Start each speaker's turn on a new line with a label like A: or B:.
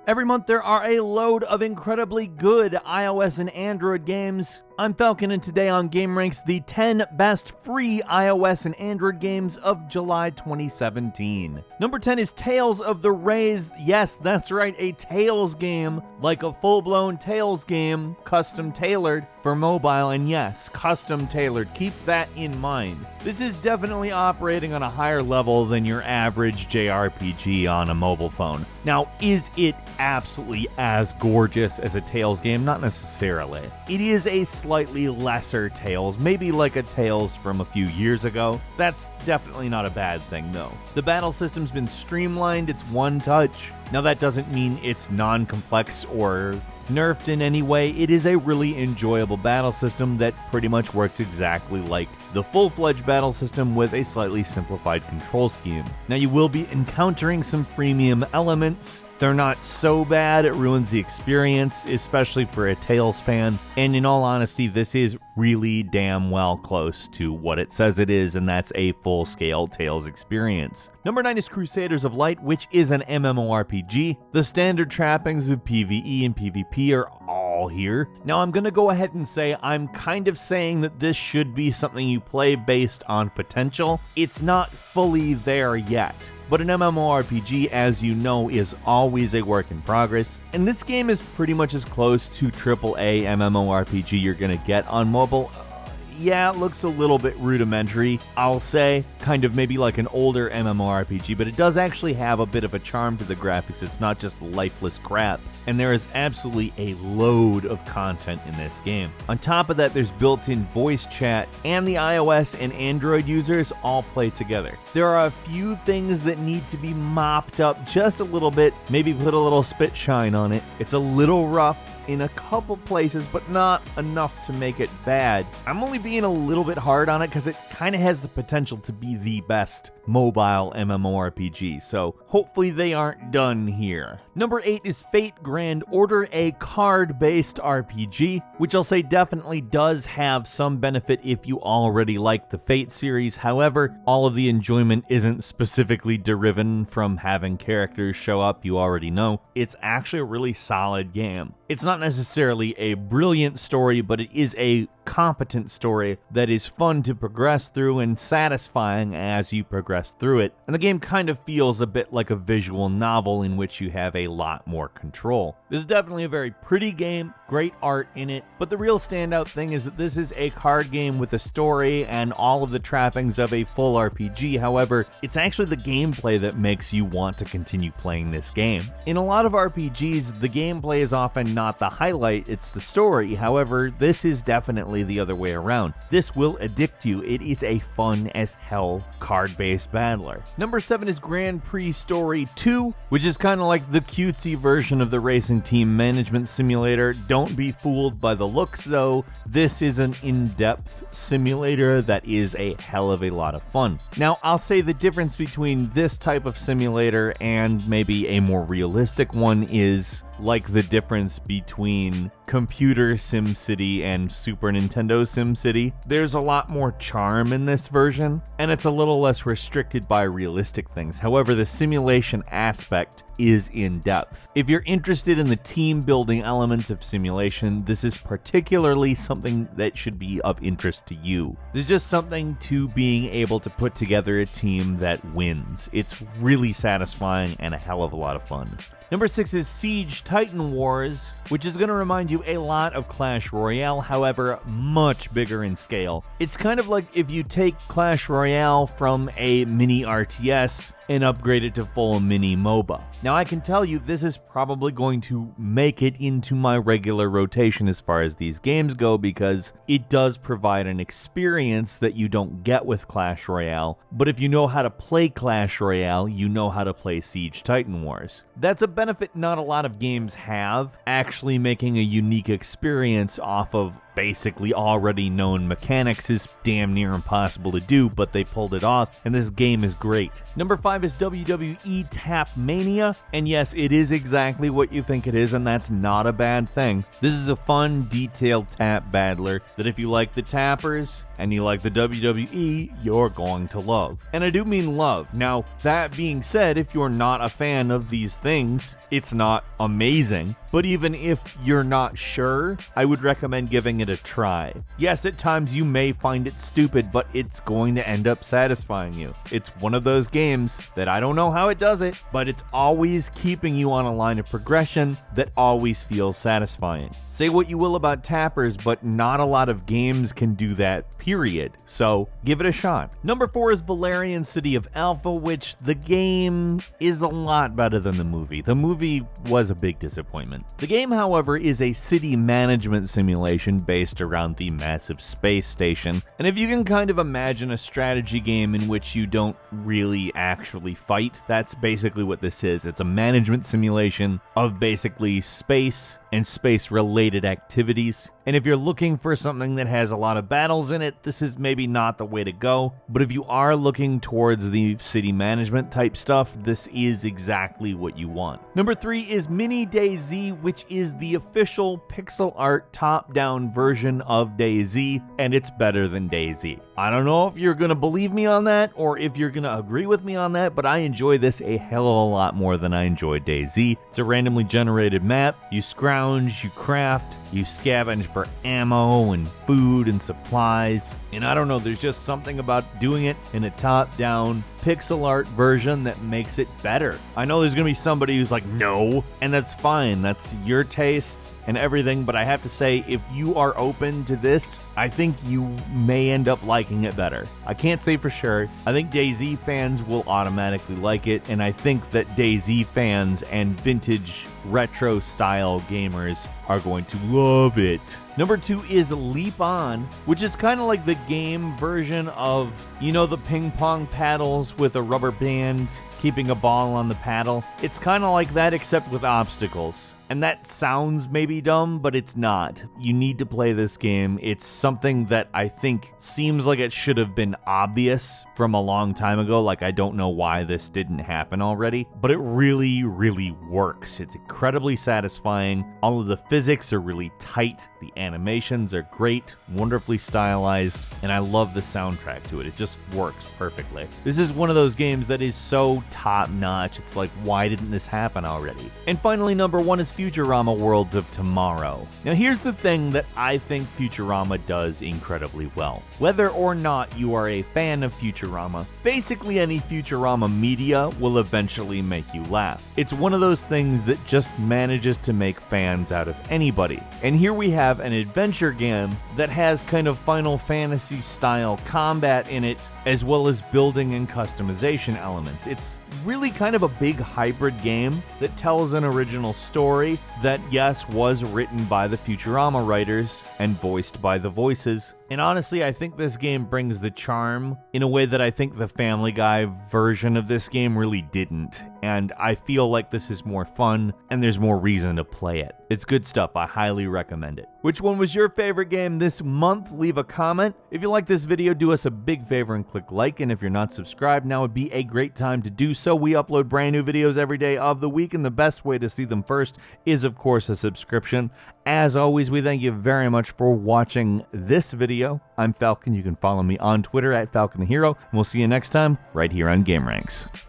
A: Every month there are a load of incredibly good iOS and Android games. I'm Falcon, and today on gameranx, the 10 best free iOS and Android games of July 2017. Number 10 is Tales of the Rays. Yes, that's right, a Tales game, like a full-blown Tales game, custom tailored for mobile, and yes, custom tailored. Keep that in mind. This is definitely operating on a higher level than your average JRPG on a mobile phone. Now, is it absolutely as gorgeous as a Tales game? Not necessarily. It is a slightly lesser Tales, maybe like a Tales from a few years ago. That's definitely not a bad thing, though. The battle system's been streamlined, it's one touch. Now, that doesn't mean it's non-complex or nerfed in any way. It is a really enjoyable battle system that pretty much works exactly like the full-fledged battle system with a slightly simplified control scheme. Now, you will be encountering some freemium elements. They're not so bad, it ruins the experience, especially for a Tales fan. And in all honesty, this is really damn well close to what it says it is, and that's a full-scale Tales experience. Number 9 is Crusaders of Light, which is an MMORPG. The standard trappings of PvE and PvP are all here. Now, I'm gonna go ahead and say I'm kind of saying that this should be something you play based on potential. It's not fully there yet. But an MMORPG, as you know, is always a work in progress, and this game is pretty much as close to AAA MMORPG you're gonna get on mobile. Yeah, it looks a little bit rudimentary, I'll say, kind of maybe like an older MMORPG, but it does actually have a bit of a charm to the graphics. It's not just lifeless crap, and there is absolutely a load of content in this game. On top of that, there's built-in voice chat, and the iOS and Android users all play together. There are a few things that need to be mopped up just a little bit, maybe put a little spit shine on it. It's a little rough in a couple places, but not enough to make it bad. I'm only being a little bit hard on it because it kind of has the potential to be the best mobile MMORPG, so hopefully they aren't done here. Number 8 is Fate Grand Order, a card-based RPG, which I'll say definitely does have some benefit if you already like the Fate series. However, all of the enjoyment isn't specifically derived from having characters show up you already know. It's actually a really solid game. It's not necessarily a brilliant story, but it is a competent story that is fun to progress through and satisfying as you progress through it. And the game kind of feels a bit like a visual novel in which you have a lot more control. This is definitely a very pretty game, great art in it, but the real standout thing is that this is a card game with a story and all of the trappings of a full RPG. However, it's actually the gameplay that makes you want to continue playing this game. In a lot of RPGs, the gameplay is often not the highlight, it's the story. However, this is definitely the other way around. This will addict you. It is a fun as hell card-based battler. Number 7 is Grand Prix Story 2, which is kind of like the cutesy version of the racing team management simulator. Don't be fooled by the looks though. This is an in-depth simulator that is a hell of a lot of fun. Now, I'll say the difference between this type of simulator and maybe a more realistic one is like the difference between computer SimCity and Super Nintendo SimCity. There's a lot more charm in this version, and it's a little less restricted by realistic things. However, the simulation aspect is in depth. If you're interested in the team building elements of simulation, this is particularly something that should be of interest to you. There's just something to being able to put together a team that wins. It's really satisfying and a hell of a lot of fun. Number 6 is Siege Titan Wars, which is going to remind you a lot of Clash Royale, however, much bigger in scale. It's kind of like if you take Clash Royale from a mini RTS and upgrade it to full mini MOBA. Now, I can tell you this is probably going to make it into my regular rotation as far as these games go, because it does provide an experience that you don't get with Clash Royale. But if you know how to play Clash Royale, you know how to play Siege Titan Wars. That's a benefit not a lot of games games have, actually making a unique experience off of basically already known mechanics is damn near impossible to do, but they pulled it off, and this game is great. Number 5 is WWE Tap Mania, and yes, it is exactly what you think it is, and that's not a bad thing. This is a fun, detailed tap battler that if you like the tappers and you like the WWE, you're going to love. And I do mean love. Now, that being said, if you're not a fan of these things, it's not amazing, but even if you're not sure, I would recommend giving it a try. Yes, at times you may find it stupid, but it's going to end up satisfying you. It's one of those games that I don't know how it does it, but it's always keeping you on a line of progression that always feels satisfying. Say what you will about tappers, but not a lot of games can do that, period. So give it a shot. Number 4 is Valerian City of Alpha, which the game is a lot better than the movie. The movie was a big disappointment. The game, however, is a city management simulation based around the massive space station. And if you can kind of imagine a strategy game in which you don't really actually fight, that's basically what this is. It's a management simulation of basically space and space-related activities. And if you're looking for something that has a lot of battles in it, this is maybe not the way to go. But if you are looking towards the city management type stuff, this is exactly what you want. Number 3 is Mini DAYZ, which is the official pixel art top-down version of DAYZ, and it's better than DAYZ. I don't know if you're going to believe me on that or if you're going to agree with me on that, but I enjoy this a hell of a lot more than I enjoyed DAYZ. It's a randomly generated map. You scrounge, you craft, you scavenge for ammo and food and supplies. And I don't know, there's just something about doing it in a top-down pixel art version that makes it better. I know there's gonna be somebody who's like, no, and that's fine. That's your taste and everything, but I have to say, if you are open to this, I think you may end up liking it better. I can't say for sure. I think DayZ fans will automatically like it, and I think that DayZ fans and vintage retro style gamers are going to love it. Number 2 is Leap On, which is kind of like the game version of, you know, the ping pong paddles with a rubber band keeping a ball on the paddle. It's kind of like that, except with obstacles. And that sounds maybe dumb, but it's not. You need to play this game. It's something that I think seems like it should have been obvious from a long time ago. Like, I don't know why this didn't happen already, but it really, really works. It's incredibly satisfying. All of the physics are really tight. The animations are great, wonderfully stylized, and I love the soundtrack to it. It just works perfectly. This is one of those games that is so top-notch. It's like, why didn't this happen already? And finally, number 1 is Futurama Worlds of Tomorrow. Now, here's the thing that I think Futurama does incredibly well. Whether or not you are a fan of Futurama, basically any Futurama media will eventually make you laugh. It's one of those things that just manages to make fans out of anybody. And here we have an adventure game that has kind of Final Fantasy style combat in it, as well as building and customization elements. It's really kind of a big hybrid game that tells an original story that, yes, was written by the Futurama writers and voiced by the voices. And honestly, I think this game brings the charm in a way that I think the Family Guy version of this game really didn't. And I feel like this is more fun and there's more reason to play it. It's good stuff. I highly recommend it. Which one was your favorite game this month? Leave a comment. If you like this video, do us a big favor and click like. And if you're not subscribed, now would be a great time to do so. We upload brand new videos every day of the week, and the best way to see them first is, of course, a subscription. As always, we thank you very much for watching this video. I'm Falcon. You can follow me on Twitter at Falcon the Hero, and we'll see you next time right here on gameranx.